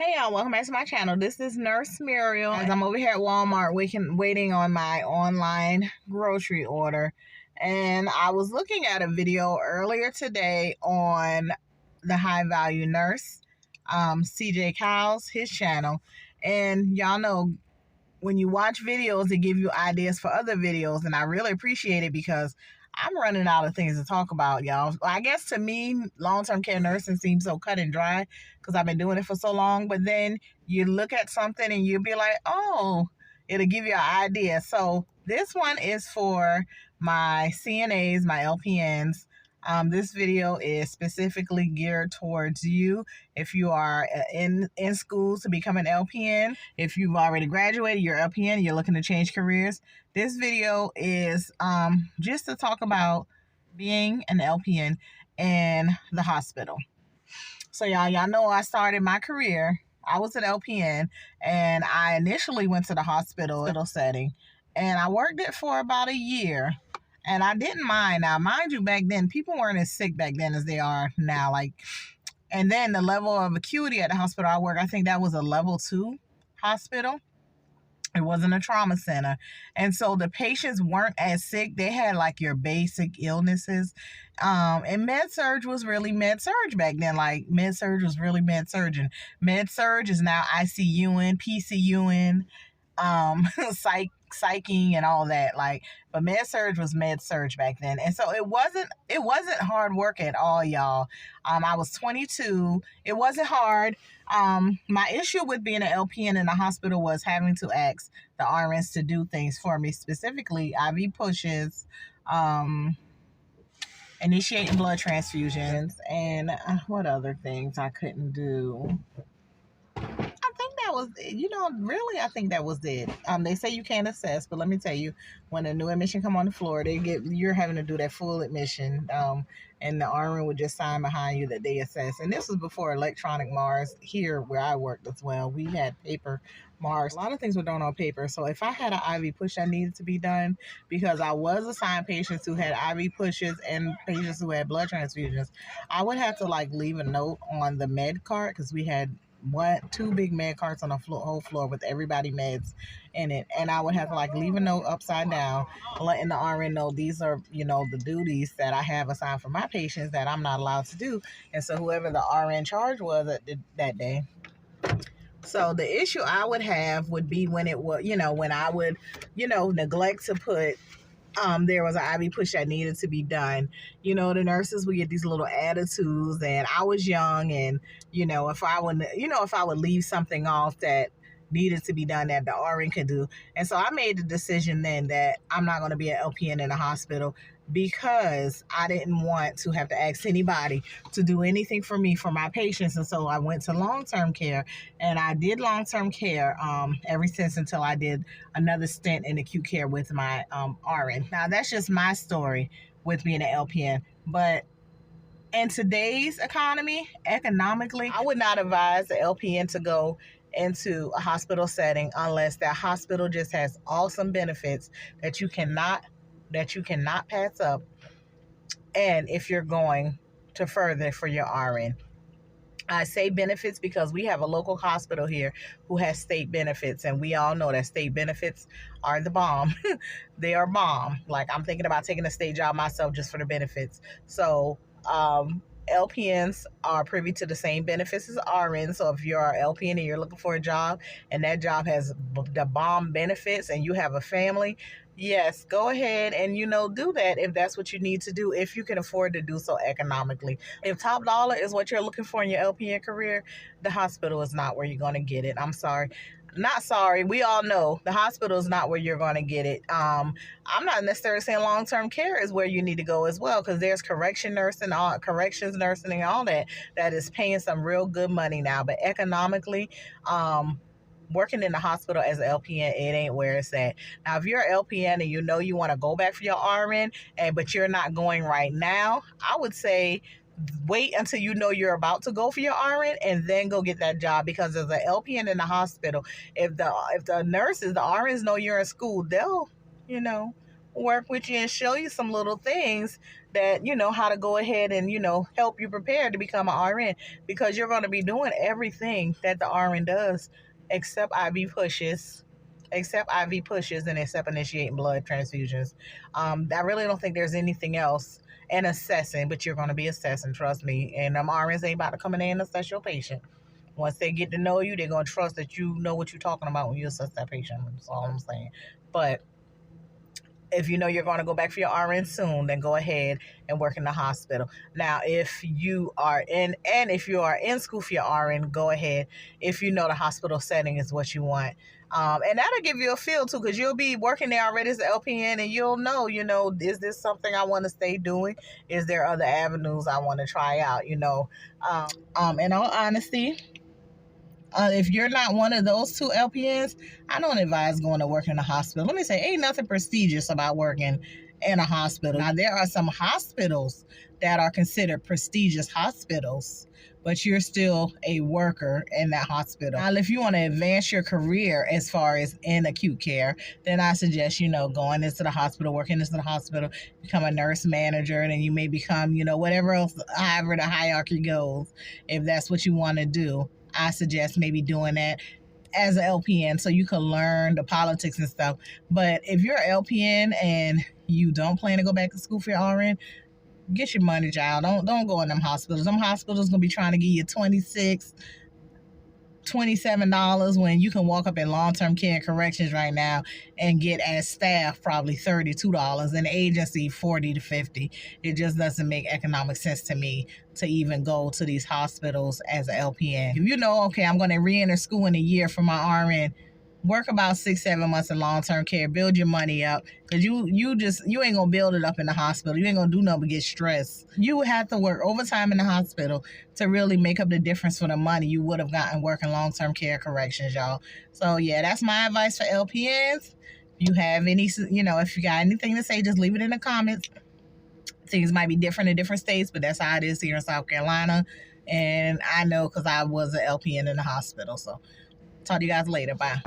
Hey y'all, welcome back to my channel. This is Nurse Muriel. As I'm over here at Walmart waiting on my online grocery order. And I was looking at a video earlier today on the High Value Nurse, CJ Kyle's, his channel. And y'all know when you watch videos, they give you ideas for other videos. And I really appreciate it because I'm running out of things to talk about, y'all. I guess to me, long-term care nursing seems so cut and dry because I've been doing it for so long. But then you look at something and you'll be like, oh, it'll give you an idea. So this one is for my CNAs, my LPNs. This video is specifically geared towards you if you are in school to become an LPN. If you've already graduated, you're LPN, you're looking to change careers. This video is just to talk about being an LPN in the hospital. So y'all know I started my career. I was an LPN, and I initially went to the hospital setting, and I worked it for about a year. And I didn't mind. Now, mind you, back then, people weren't as sick back then as they are now. And then the level of acuity at the hospital I work, I think that was a level 2 hospital. It wasn't a trauma center. And so the patients weren't as sick. They had like your basic illnesses. And med-surg was really med-surg back then. Like med-surg was really med-surg. And med-surg is now ICUing, PCUing, psyching and all that. But med-surg was med-surg back then. And so it wasn't hard work at all, y'all. I was 22. It wasn't hard. My issue with being an LPN in the hospital was having to ask the RNs to do things for me, specifically IV pushes, initiating blood transfusions, and what other things I couldn't do. I think that was it. They say you can't assess, but let me tell you, when a new admission come on the floor, you're having to do that full admission, and the RN would just sign behind you that they assess. And this was before electronic MARS here where I worked as well. We had paper MARS. A lot of things were done on paper. So if I had an IV push that needed to be done, because I was assigned patients who had IV pushes and patients who had blood transfusions, I would have to leave a note on the med cart, because we had two big med carts on the whole floor with everybody meds in it, and I would have to leave a note upside down letting the RN know these are the duties that I have assigned for my patients that I'm not allowed to do. And so whoever the RN charge was that day. So the issue I would have would be when it was when I would neglect to put there was an IV push that needed to be done. The nurses would get these little attitudes, and I was young, and if I would leave something off that needed to be done that the RN could do. And so I made the decision then that I'm not going to be an LPN in a hospital, because I didn't want to have to ask anybody to do anything for me, for my patients. And so I went to long-term care, and I did long-term care ever since, until I did another stint in acute care with my RN. Now, that's just my story with being an LPN. But in today's economy, economically, I would not advise the LPN to go into a hospital setting unless that hospital just has awesome benefits that you cannot pass up, and if you're going to further for your RN. I say benefits because we have a local hospital here who has state benefits, and we all know that state benefits are the bomb. They are bomb. I'm thinking about taking a state job myself just for the benefits. So LPNs are privy to the same benefits as RNs. So if you're an LPN and you're looking for a job and that job has the bomb benefits and you have a family, yes, go ahead and, do that if that's what you need to do, if you can afford to do so economically. If top dollar is what you're looking for in your LPN career, the hospital is not where you're going to get it. I'm sorry. Not sorry. We all know the hospital is not where you're going to get it. I'm not necessarily saying long-term care is where you need to go as well, because there's corrections nursing and all that is paying some real good money now. But economically, working in the hospital as an LPN, it ain't where it's at. Now, if you're an LPN and you want to go back for your RN, but you're not going right now, I would say wait until you're about to go for your RN and then go get that job. Because as an LPN in the hospital, if the nurses, the RNs know you're in school, they'll work with you and show you some little things that, how to go ahead and, help you prepare to become an RN, because you're going to be doing everything that the RN does except IV pushes. Except IV pushes and except initiating blood transfusions. I really don't think there's anything else. And assessing, but you're going to be assessing, trust me. And RNs ain't about to come in there and assess your patient. Once they get to know you, they're going to trust that you know what you're talking about when you assess that patient. That's all I'm saying. But if you know you're going to go back for your RN soon, then go ahead and work in the hospital. Now, if you are in school for your RN, go ahead. If you know the hospital setting is what you want. And that'll give you a feel too, because you'll be working there already as an LPN, and you'll know, is this something I want to stay doing? Is there other avenues I want to try out? In all honesty, if you're not one of those two LPNs, I don't advise going to work in a hospital. Let me say, ain't nothing prestigious about working in a hospital. Now, there are some hospitals that are considered prestigious hospitals, but you're still a worker in that hospital. Now, if you want to advance your career as far as in acute care, then I suggest, going into the hospital, working into the hospital, become a nurse manager, and then you may become, whatever else, however the hierarchy goes, if that's what you want to do. I suggest maybe doing that as an LPN so you can learn the politics and stuff. But if you're an LPN and you don't plan to go back to school for your RN, get your money, child. Don't go in them hospitals. Them hospitals gonna be trying to give you $26, $27 when you can walk up in long-term care and corrections right now and get as staff probably $32, and agency $40 to $50. It just doesn't make economic sense to me to even go to these hospitals as an LPN. If you know, okay, I'm going to re-enter school in a year for my RN, work about 6-7 months in long-term care, build your money up, because you ain't gonna build it up in the hospital. You ain't gonna do nothing but get stressed. You would have to work overtime in the hospital to really make up the difference for the money you would have gotten working long-term care corrections, y'all. So yeah, that's my advice for LPNs. If you have any, if you got anything to say, just leave it in the comments. Things might be different in different states, but that's how it is here in South Carolina. And I know because I was an LPN in the hospital. So talk to you guys later. Bye.